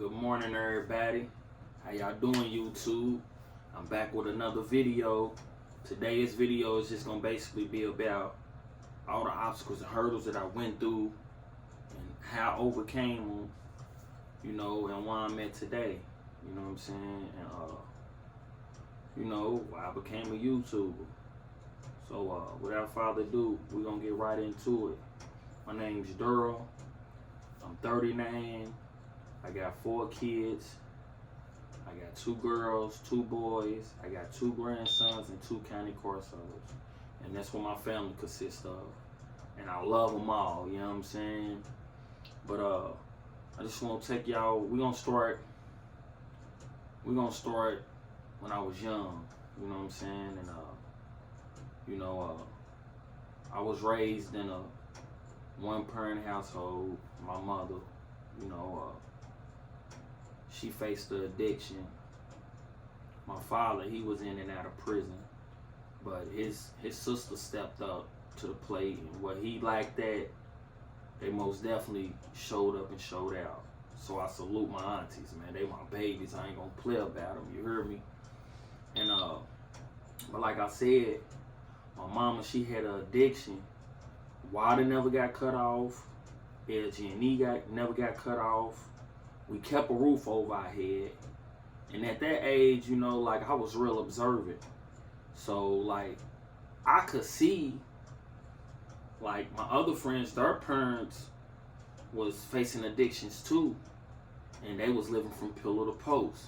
Good morning, everybody. How y'all doing, YouTube? I'm back with another video. Today's video is just gonna basically be about all the obstacles and hurdles that I went through and how I overcame them, and why I'm at today. You know what I'm saying? And why I became a YouTuber. So without further ado, we're gonna get right into it. My name's Daryl. I'm 39. I got 4 kids. I got 2 girls, 2 boys. I got 2 grandsons and 2 canecorsos. And that's what my family consists of. And I love them all, you know what I'm saying? But I just want to take y'all, we're gonna start when I was young, you know what I'm saying? And I was raised in a one-parent household. My mother, she faced the addiction. My father, he was in and out of prison, but his sister stepped up to the plate, and what he lacked at, they most definitely showed up and showed out. So I salute my aunties, man. They my babies. I ain't gonna play about them. You heard me? And but like I said, my mama, she had an addiction. Water never got cut off. LG&E never got cut off. We kept a roof over our head. And at that age, I was real observant. So, I could see, my other friends, their parents was facing addictions too. And they was living from pillar to post.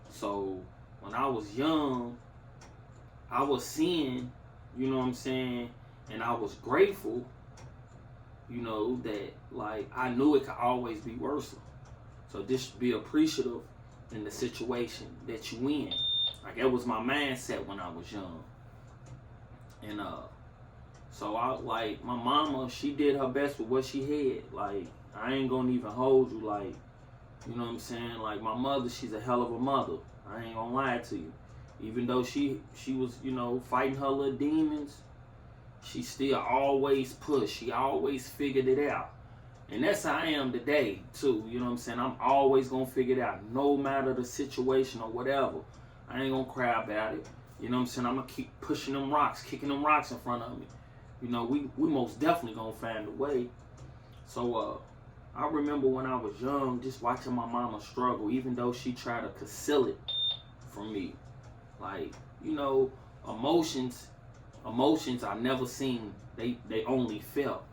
So, when I was young, I was seeing, you know what I'm saying? And I was grateful, that, I knew it could always be worse. So just be appreciative in the situation that you in. That was my mindset when I was young. And so my mama, she did her best with what she had. I ain't gonna even hold you, you know what I'm saying? My mother, she's a hell of a mother. I ain't gonna lie to you. Even though she was, fighting her little demons, she still always pushed. She always figured it out. And that's how I am today, too. You know what I'm saying? I'm always going to figure it out, no matter the situation or whatever. I ain't going to cry about it. You know what I'm saying? I'm going to keep pushing them rocks, kicking them rocks in front of me. We most definitely going to find a way. So, I remember when I was young, just watching my mama struggle, even though she tried to conceal it from me. Emotions I never seen, they only felt.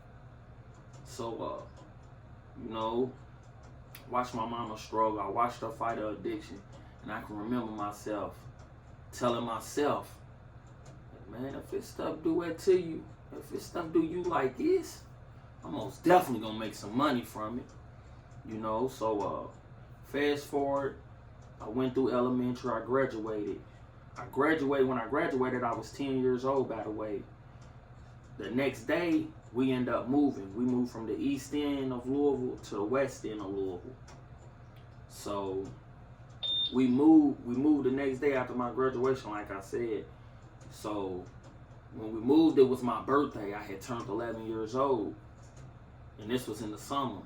So, watch my mama struggle. I watched her fight her addiction, and I can remember myself telling myself, man, if this stuff do it to you, if this stuff do you like this, I'm most definitely gonna make some money from it. So fast forward, I went through elementary, I graduated. When I graduated, I was 10 years old, by the way. The next day, we end up moving. We moved from the east end of Louisville to the west end of Louisville. So we moved the next day after my graduation, like I said. So when we moved, it was my birthday. I had turned 11 years old. And this was in the summer.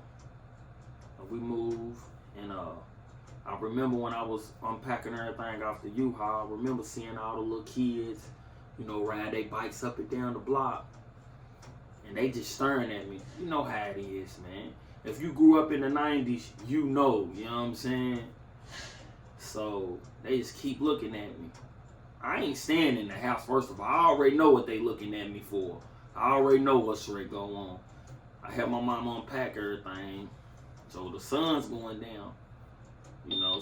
We moved, and I remember when I was unpacking everything off the U-Haul, I remember seeing all the little kids, ride their bikes up and down the block. And they just staring at me. You know how it is, man. If you grew up in the 90s, you know what I'm saying? So they just keep looking at me. I ain't staying in the house, first of all. I already know what they looking at me for. I already know what's ready to go on. I had my mom unpack everything. So the sun's going down.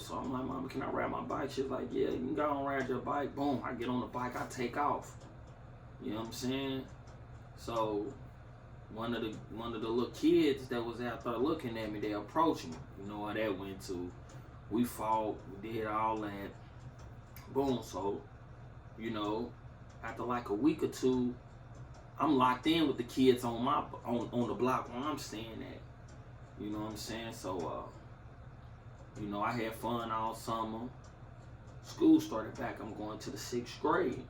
So I'm like, Mama, can I ride my bike? She's like, yeah, you can go and ride your bike. Boom, I get on the bike, I take off. You know what I'm saying? So one of the little kids that was out there looking at me, they approached me. You know how that went to. We fought, we did all that. Boom, so, after a week or two, I'm locked in with the kids on the block where I'm staying at. You know what I'm saying? So I had fun all summer. School started back. I'm going to the 6th grade.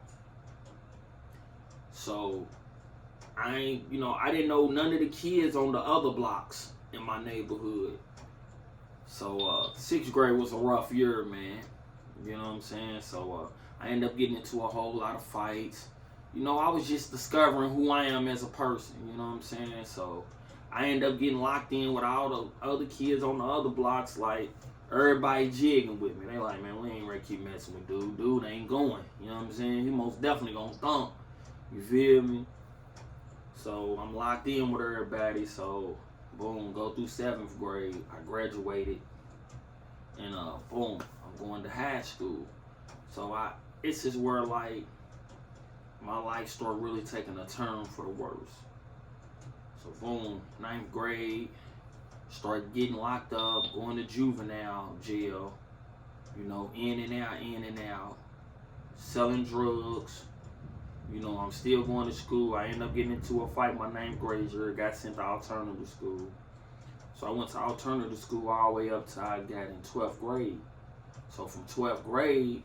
So I didn't know none of the kids on the other blocks in my neighborhood. So sixth grade was a rough year, man. You know what I'm saying? So I ended up getting into a whole lot of fights. You know, I was just discovering who I am as a person. You know what I'm saying? So I ended up getting locked in with all the other kids on the other blocks. Like, everybody jigging with me. They like, man, we ain't ready to keep messing with dude. Dude ain't going. You know what I'm saying? He most definitely gonna thump. You feel me? So I'm locked in with everybody. So boom, go through 7th grade. I graduated. And boom, I'm going to high school. So it's just where like my life started really taking a turn for the worse. So boom, 9th grade, started getting locked up, going to juvenile jail, you know, in and out, selling drugs. You know, I'm still going to school. I ended up getting into a fight my 9th grade year, got sent to alternative school. So I went to alternative school all the way up till I got in 12th grade. So from 12th grade,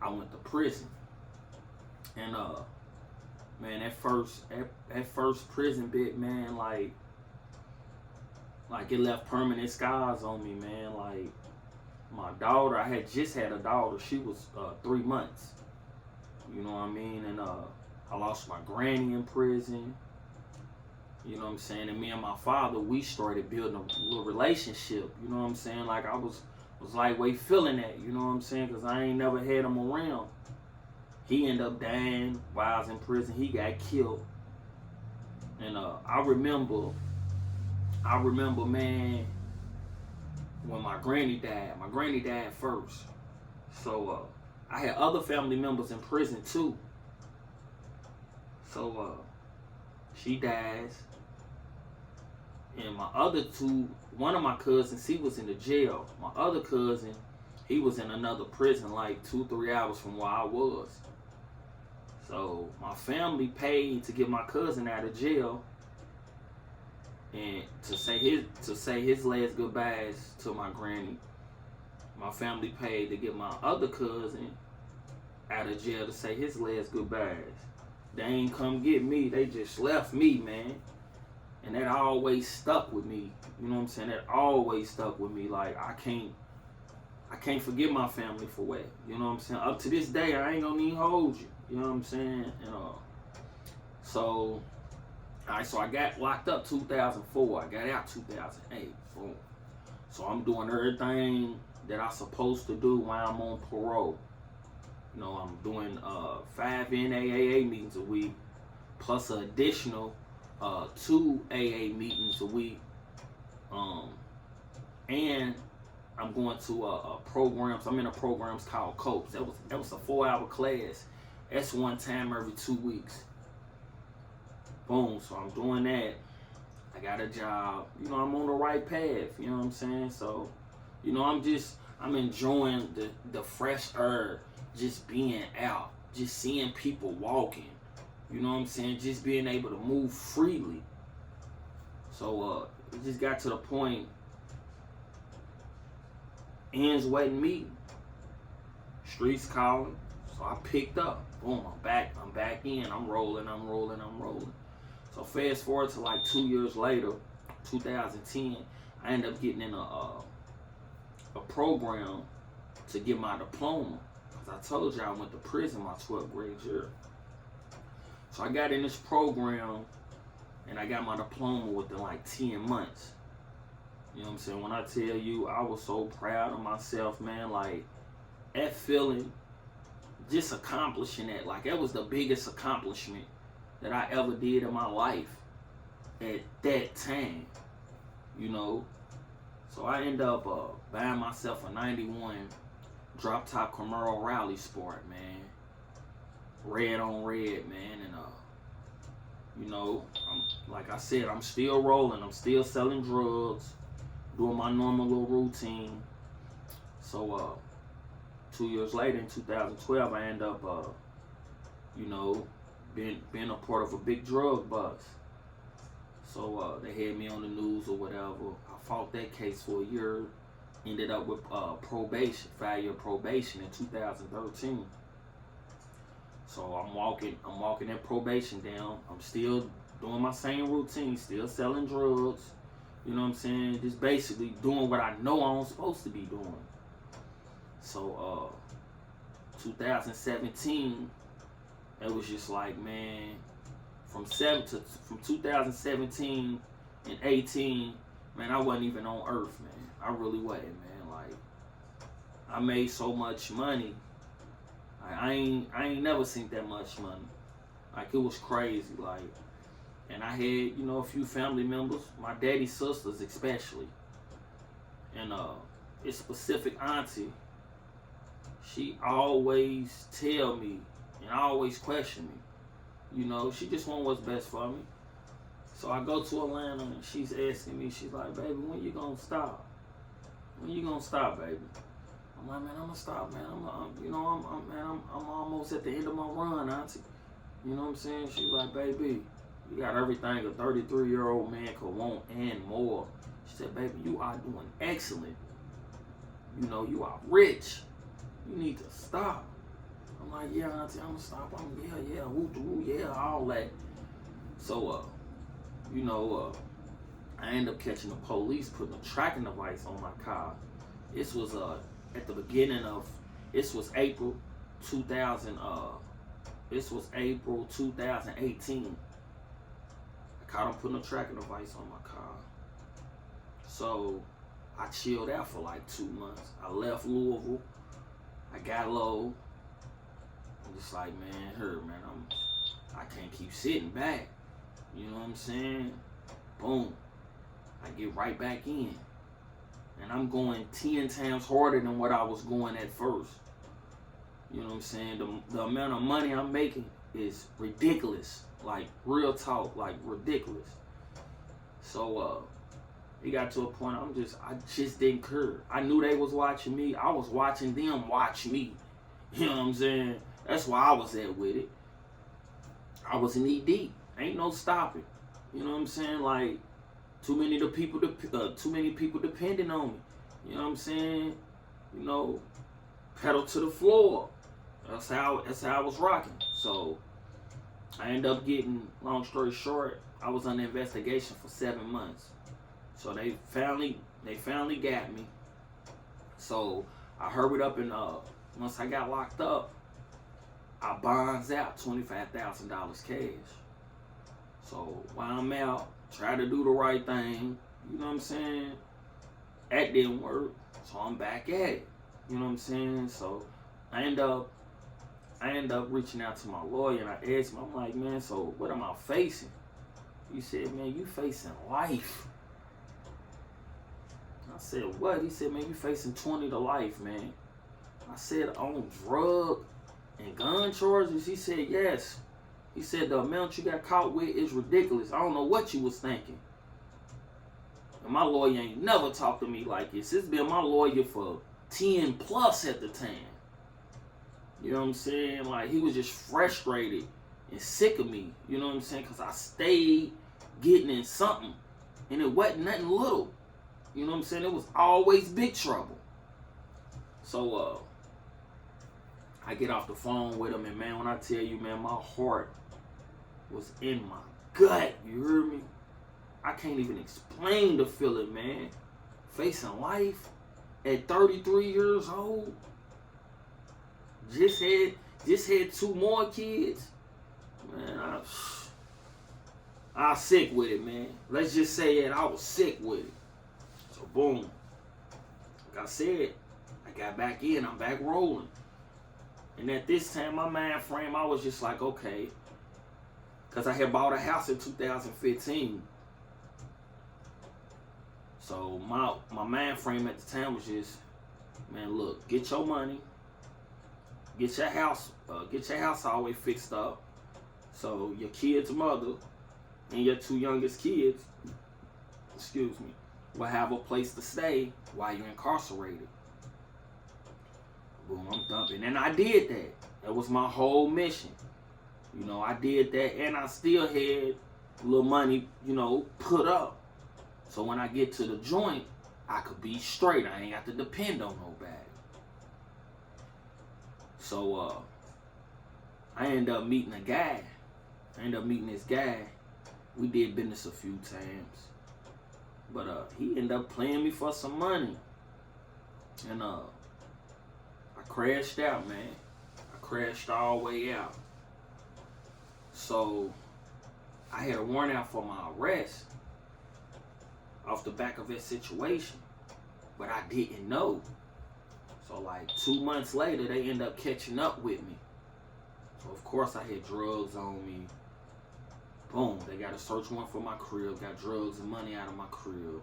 I went to prison. And man, that first prison bit, man, like it left permanent scars on me, man. Like, my daughter, I had just had a daughter. She was 3 months. You know what I mean? And I lost my granny in prison. You know what I'm saying? And me and my father, we started building a little relationship. You know what I'm saying? Like, I was lightweight feeling that. You know what I'm saying? Because I ain't never had him around. He ended up dying while I was in prison. He got killed. And I remember, man, when my granny died first. So I had other family members in prison too. So she dies. And my other two, one of my cousins, he was in the jail. My other cousin, he was in another prison like 2-3 hours from where I was. So my family paid to get my cousin out of jail and to say his last goodbyes to my granny. My family paid to get my other cousin out of jail to say his last goodbyes. They ain't come get me, they just left me, man. And that always stuck with me. You know what I'm saying? That always stuck with me. Like, I can't forget my family for what. You know what I'm saying? Up to this day, I ain't gonna even hold you. You know what I'm saying? And so I got locked up 2004. I got out 2008. Boom. So I'm doing everything that I'm supposed to do while I'm on parole. You know, I'm doing 5 NAAA meetings a week, plus an additional 2 AA meetings a week. And I'm going to programs. I'm in a programs called COPES. That was a 4-hour class. That's one time every 2 weeks. Boom. So I'm doing that. I got a job. You know, I'm on the right path. You know what I'm saying? So, you know, I'm enjoying the fresh air, just being out, just seeing people walking. You know what I'm saying? Just being able to move freely. So it just got to the point, ends wasn't meeting. Streets calling. So I picked up. Boom, I'm back in. I'm rolling. So fast forward to like 2 years later, 2010, I ended up getting in a program to get my diploma. Because I told you I went to prison my 12th grade year. So I got in this program and I got my diploma within like 10 months. You know what I'm saying? When I tell you, I was so proud of myself, man. Like, that feeling, just accomplishing that, like, that was the biggest accomplishment that I ever did in my life at that time, you know. So I ended up buying myself a 91 drop top Camaro Rally Sport, man. Red on red, man. And you know, like I said, I'm still rolling. I'm still selling drugs, doing my normal little routine. So 2 years later, in 2012, I end up, you know, being a part of a big drug bust. So they had me on the news or whatever. I fought that case for a year. Ended up with probation, 5-year probation in 2013. So I'm walking that probation down. I'm still doing my same routine, still selling drugs, You know what I'm saying? Just basically doing what I know I'm supposed to be doing. So 2017, it was just like, man, from 2017 and 18, man, I wasn't even on earth, man. I really wasn't, man. Like, I made so much money. I ain't never seen that much money. Like, it was crazy. Like, and I had, you know, a few family members, my daddy's sisters especially, and his specific auntie. She always tell me and always question me. You know, she just want what's best for me. So I go to Atlanta and she's asking me, she's like, baby, when you gonna stop? When you gonna stop, baby? I'm like, man, I'm gonna stop, man. I'm almost at the end of my run, auntie. You know what I'm saying? She's like, baby, you got everything a 33-year-old man could want and more. She said, baby, you are doing excellent. You know, you are rich. You need to stop. I'm like, yeah, auntie, I'm gonna stop. Yeah, all that. So, I ended up catching the police putting a tracking device on my car. This was at the beginning of, this was April 2018. I caught them putting a tracking device on my car. So I chilled out for like 2 months. I left Louisville. I got low. I'm just like, man, I can't keep sitting back. You know what I'm saying? Boom. I get right back in. And I'm going 10 times harder than what I was going at first. You know what I'm saying? The amount of money I'm making is ridiculous. Like, real talk, like ridiculous. So, it got to a point I just didn't care. I knew they was watching me. I was watching them watch me. You know what I'm saying? That's why I was at with it. I was knee deep. Ain't no stopping. You know what I'm saying? Like, too many people depending on me. You know what I'm saying? You know, pedal to the floor. That's how I was rocking. So I ended up getting, long story short, I was under investigation for 7 months. So they finally got me. So I hurried up and once I got locked up, I bonds out $25,000 cash. So while I'm out, try to do the right thing. You know what I'm saying? That didn't work. So I'm back at it. You know what I'm saying? So I end up reaching out to my lawyer and I asked him, I'm like, man, so what am I facing? He said, man, you facing life. I said, what? He said, man, you facing 20 to life, man. I said, on drug and gun charges? He said, yes. He said, the amount you got caught with is ridiculous. I don't know what you was thinking. And my lawyer ain't never talked to me like this. It's been my lawyer for 10 plus at the time. You know what I'm saying? Like, he was just frustrated and sick of me. You know what I'm saying? Because I stayed getting in something. And it wasn't nothing little. You know what I'm saying? It was always big trouble. So, I get off the phone with him. And, man, when I tell you, man, my heart was in my gut. You heard me? I can't even explain the feeling, man. Facing life at 33 years old. Just had 2 more kids. Man, I was sick with it, man. Let's just say that I was sick with it. So boom. Like I said, I got back in. I'm back rolling. And at this time, my mind frame, I was just like, okay. Because I had bought a house in 2015. So my mind frame at the time was just, man, look, get your money. Get your house always fixed up. So your kid's mother and your 2 youngest kids, will have a place to stay while you're incarcerated. Boom, I'm dumping. And I did that. That was my whole mission. You know, I did that and I still had a little money, put up. So when I get to the joint, I could be straight. I ain't got to depend on nobody. So, I ended up meeting this guy. We did business a few times. But he ended up playing me for some money. And I crashed out, man. I crashed all the way out. So I had a warrant out for my arrest off the back of that situation. But I didn't know. So like 2 months later, they ended up catching up with me. So of course I had drugs on me. Boom, they got a search warrant for my crib, got drugs and money out of my crib.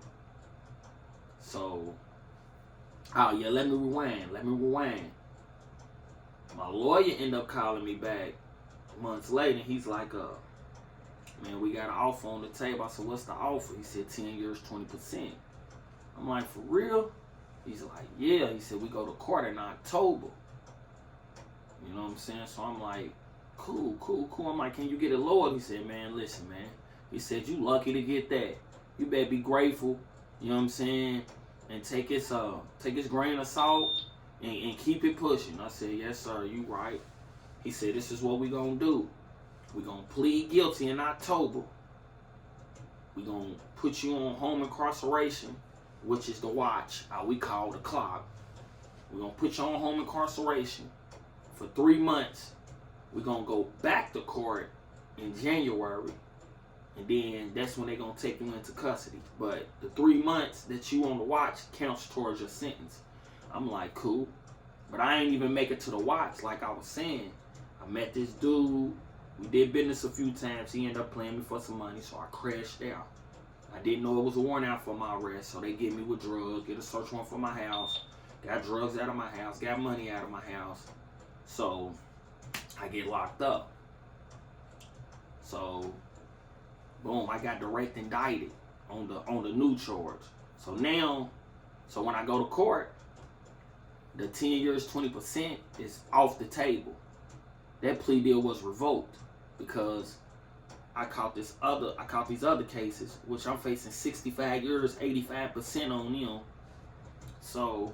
So, oh yeah, let me rewind. My lawyer ended up calling me back months later. He's like, man, we got an offer on the table. I said, what's the offer? He said 10 years, 20%. I'm like, for real? He's like, yeah. He said, we go to court in October. You know what I'm saying? So I'm like, cool. I'm like, can you get it lowered? He said, man, listen, man. He said, you lucky to get that. You better be grateful, you know what I'm saying? And take its grain of salt and keep it pushing. I said, yes, sir, you right. He said, this is what we gonna do. We gonna plead guilty in October. We gonna put you on home incarceration, which is the watch, we call the clock. We gonna put you on home incarceration for 3 months. We're going to go back to court in January, and then that's when they're going to take you into custody. But the 3 months that you on the watch counts towards your sentence. I'm like, cool. But I ain't even make it to the watch like I was saying. I met this dude. We did business a few times. He ended up playing me for some money, so I crashed out. I didn't know it was a warrant out for my arrest, so they get me with drugs, get a search warrant for my house, got drugs out of my house, got money out of my house. So I get locked up. So, boom, I got direct indicted on the new charge. So now, when I go to court, the 10 years, 20% is off the table. That plea deal was revoked because I caught these other cases, which I'm facing 65 years, 85% on them. So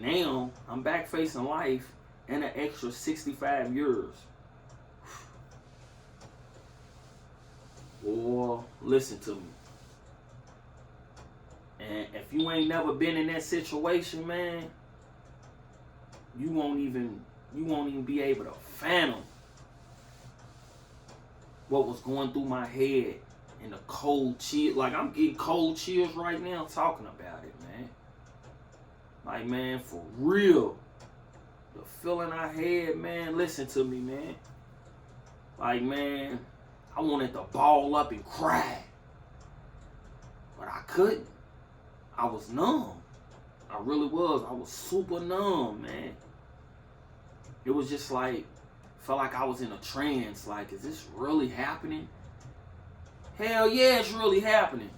now I'm back facing life and an extra 65 years. Boy, listen to me. And if you ain't never been in that situation, man, you won't even be able to fathom what was going through my head in the cold chill. Like, I'm getting cold chills right now talking about it, man. Like, man, for real. The feeling I had, man, listen to me, man. Like, man, I wanted to ball up and cry. But I couldn't. I was numb. I really was. I was super numb, man. It was just like, felt like I was in a trance. Like, is this really happening? Hell yeah, it's really happening.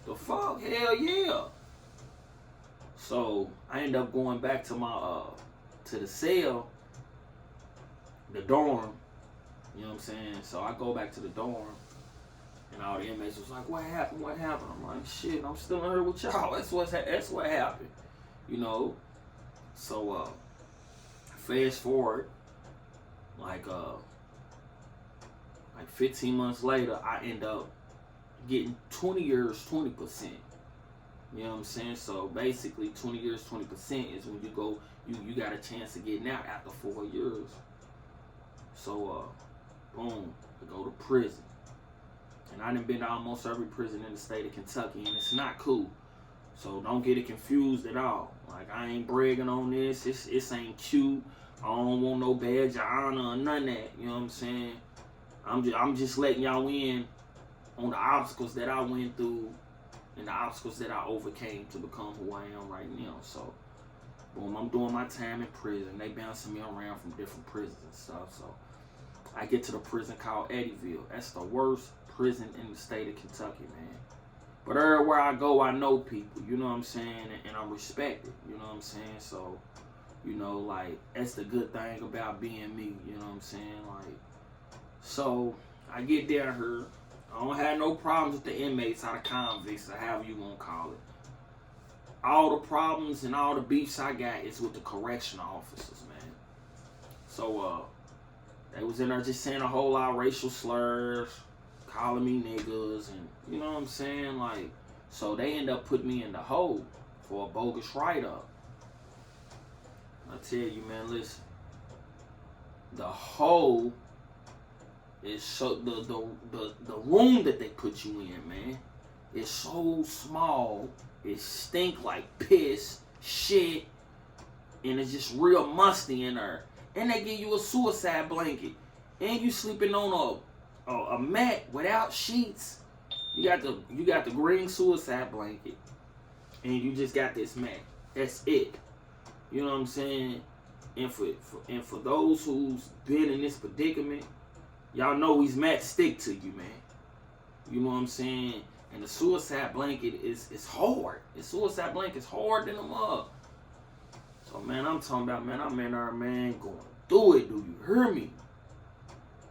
The fuck? Hell yeah. So, I ended up going back to my, to the cell, the dorm, you know what I'm saying? So I go back to the dorm, and all the inmates was like, what happened? I'm like, shit, I'm still in here with y'all. That's what happened, you know? So, fast forward, like 15 months later, I end up getting 20 years, 20%. You know what I'm saying? So basically 20 years, 20% is when you go, you got a chance of getting out after 4 years. So, boom, I go to prison. And I done been to almost every prison in the state of Kentucky, and it's not cool. So don't get it confused at all. Like, I ain't bragging on this. It ain't cute. I don't want no badge of honor or none of that. You know what I'm saying? I'm just letting y'all in on the obstacles that I went through and the obstacles that I overcame to become who I am right now. So, boom, I'm doing my time in prison. They bouncing me around from different prisons and stuff. So, I get to the prison called Eddyville. That's the worst prison in the state of Kentucky, man. But everywhere I go, I know people, you know what I'm saying? And I'm respected, you know what I'm saying? So, you know, like, that's the good thing about being me, you know what I'm saying? Like, so, I get down here. I don't have no problems with the inmates or the convicts or however you want to call it. All the problems and all the beefs I got is with the correctional officers, man. So, they was in there just saying a whole lot of racial slurs, calling me niggas, and you know what I'm saying? Like, So they end up putting me in the hole for a bogus write-up. I tell you, man, listen. The hole is so the room that they put you in, man, is so small. It stink like piss, shit, and it's just real musty in there. And they give you a suicide blanket, and you sleeping on a mat without sheets. You got the green suicide blanket, and you just got this mat. That's it. You know what I'm saying? And for those who's been in this predicament, y'all know these mats stick to you, man. You know what I'm saying? And the suicide blanket is hard. The suicide blanket is hard than a mug. So, man, I'm talking about, man, I'm in there, man, going through it. Do you hear me?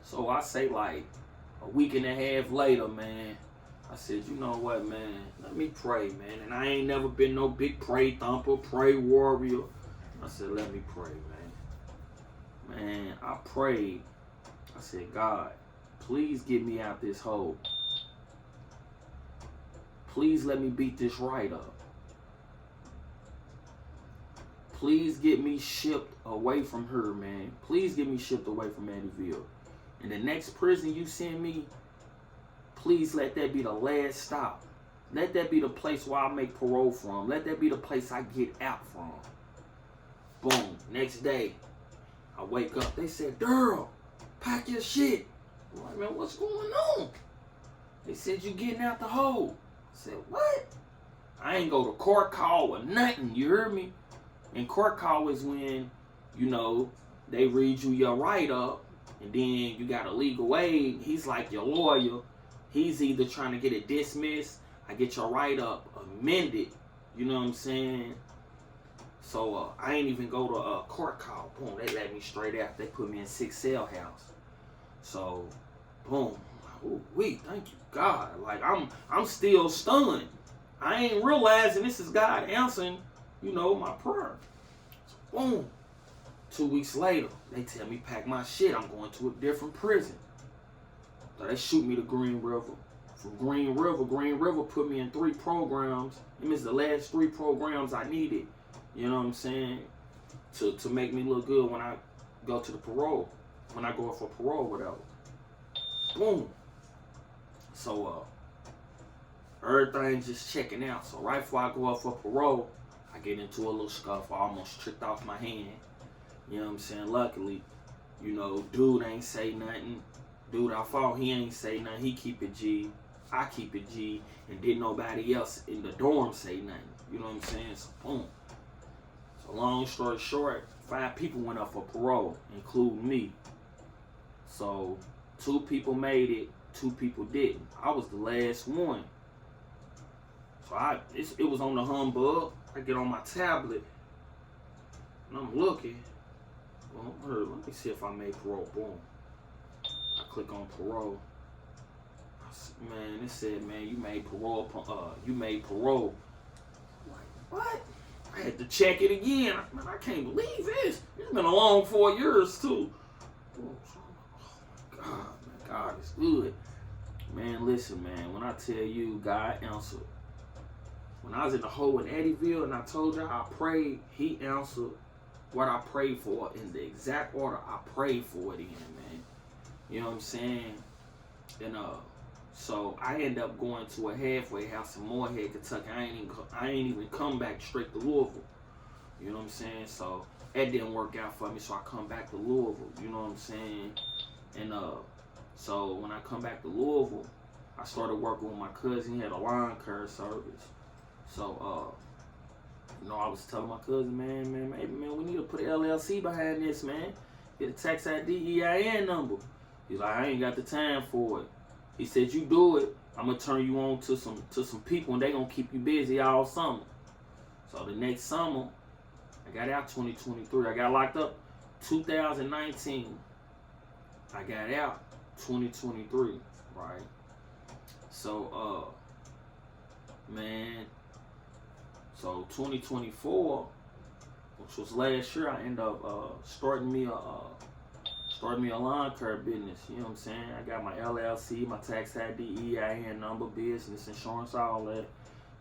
So I say, like, a week and a half later, man, I said, you know what, man, let me pray, man. And I ain't never been no big pray thumper, pray warrior. I said, let me pray, man. Man, I prayed. I said, God, please get me out this hole. Please let me beat this write-up. Please get me shipped away from her, man. Please get me shipped away from Eddyville. And the next prison you send me, please let that be the last stop. Let that be the place where I make parole from. Let that be the place I get out from. Boom. Next day, I wake up. They said, Daryl, pack your shit. I'm like, man, what's going on? They said, you getting out the hole. I said, what? I ain't go to court call or nothing. You heard me? And court call is when, you know, they read you your write-up, and then you got a legal aid. He's like your lawyer. He's either trying to get it dismissed, I get your write-up amended. You know what I'm saying? So I ain't even go to a court call. Boom, they let me straight out. They put me in 6-cell house. So, boom. Ooh, thank you, God. Like, I'm still stunned. I ain't realizing this is God answering, you know, my prayer. So, boom. 2 weeks later, they tell me pack my shit. I'm going to a different prison. So they shoot me to Green River. From Green River put me in 3 programs. It was the last 3 programs I needed. You know what I'm saying? To make me look good when I go to the parole. When I go for parole, whatever. Boom. So, everything's just checking out. So right before I go up for parole, I get into a little scuffle. I almost tripped off my hand. You know what I'm saying? Luckily, you know, dude ain't say nothing. Dude I fought, he ain't say nothing. He keep it G. I keep it G. And didn't nobody else in the dorm say nothing. You know what I'm saying? So, boom. So long story short, 5 people went up for parole, including me. So 2 people made it, 2 people didn't. I was the last one. So it was on the humbug. I get on my tablet, and I'm looking. Well, let me see if I made parole. Boom. I click on parole. Man, it said, man, you made parole. I'm like, what? I had to check it again. Man, I can't believe this. It's been a long 4 years, too. Oh, my God, man, God is good. Man, listen, man, when I tell you God answered. When I was in the hole in Eddyville and I told you I prayed, he answered what I prayed for in the exact order I prayed for it in, man. You know what I'm saying? And so I ended up going to a halfway house in Moorhead, Kentucky. I ain't even come back straight to Louisville. You know what I'm saying? So that didn't work out for me, so I come back to Louisville. You know what I'm saying? And so when I come back to Louisville, I started working with my cousin. He had a lawn care service. So you know, I was telling my cousin, man, we need to put an LLC behind this, man. Get a tax ID, EIN number. He's like, I ain't got the time for it. He said, you do it, I'm gonna turn you on to some people, and they gonna keep you busy all summer. So the next summer, I got out 2023. I got locked up 2019. I got out 2023, right? So, man, so 2024, which was last year, I ended up starting me a lawn care business. You know what I'm saying? I got my LLC, my tax ID, EIN number, business, insurance, all that.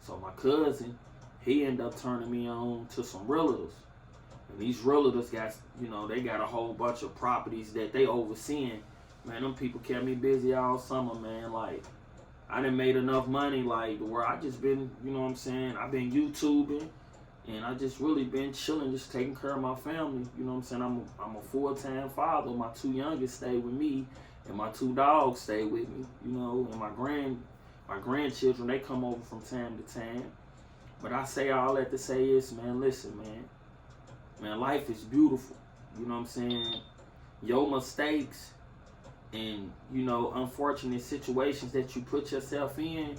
So my cousin, he ended up turning me on to some realtors. And these realtors got, they got a whole bunch of properties that they overseeing. Man, them people kept me busy all summer, man. Like, I done made enough money, like, where I just been, I've been YouTubing, and I just really been chilling, just taking care of my family. I'm a full-time father. My 2 youngest stay with me, and my 2 dogs stay with me, and my grandchildren, they come over from time to time. But I say all that to say is, man, listen, man, life is beautiful. Your mistakes and, unfortunate situations that you put yourself in,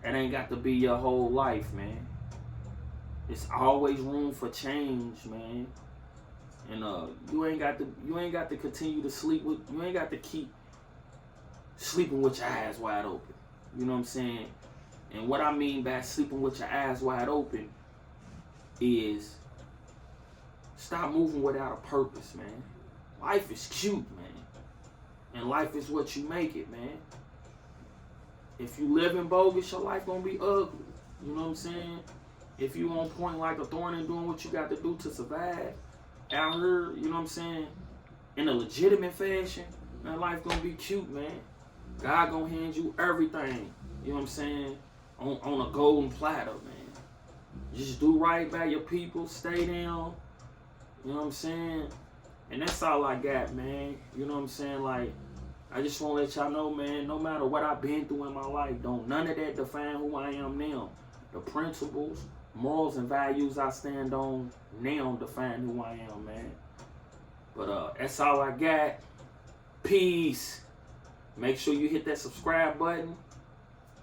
it ain't got to be your whole life, man. It's always room for change, man. And you ain't got to continue to sleep with, you ain't got to keep sleeping with your eyes wide open. You know what I'm saying? And what I mean by sleeping with your eyes wide open is stop moving without a purpose, man. Life is cute, man. And life is what you make it, man. If you live in bogus, your life gonna be ugly. You know what I'm saying? If you on point like a thorn and doing what you got to do to survive out here, you know what I'm saying, in a legitimate fashion, man, life gonna be cute, man. God gonna hand you everything, you know what I'm saying, on a golden platter, man. Just do right by your people, stay down, you know what I'm saying? And that's all I got, man. You know what I'm saying? Like, I just want to let y'all know, man, no matter what I've been through in my life, none of that define who I am now. The principles, morals, and values I stand on now define who I am, man. But that's all I got. Peace. Make sure you hit that subscribe button,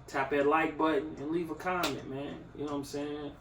tap that like button, and leave a comment, man. You know what I'm saying?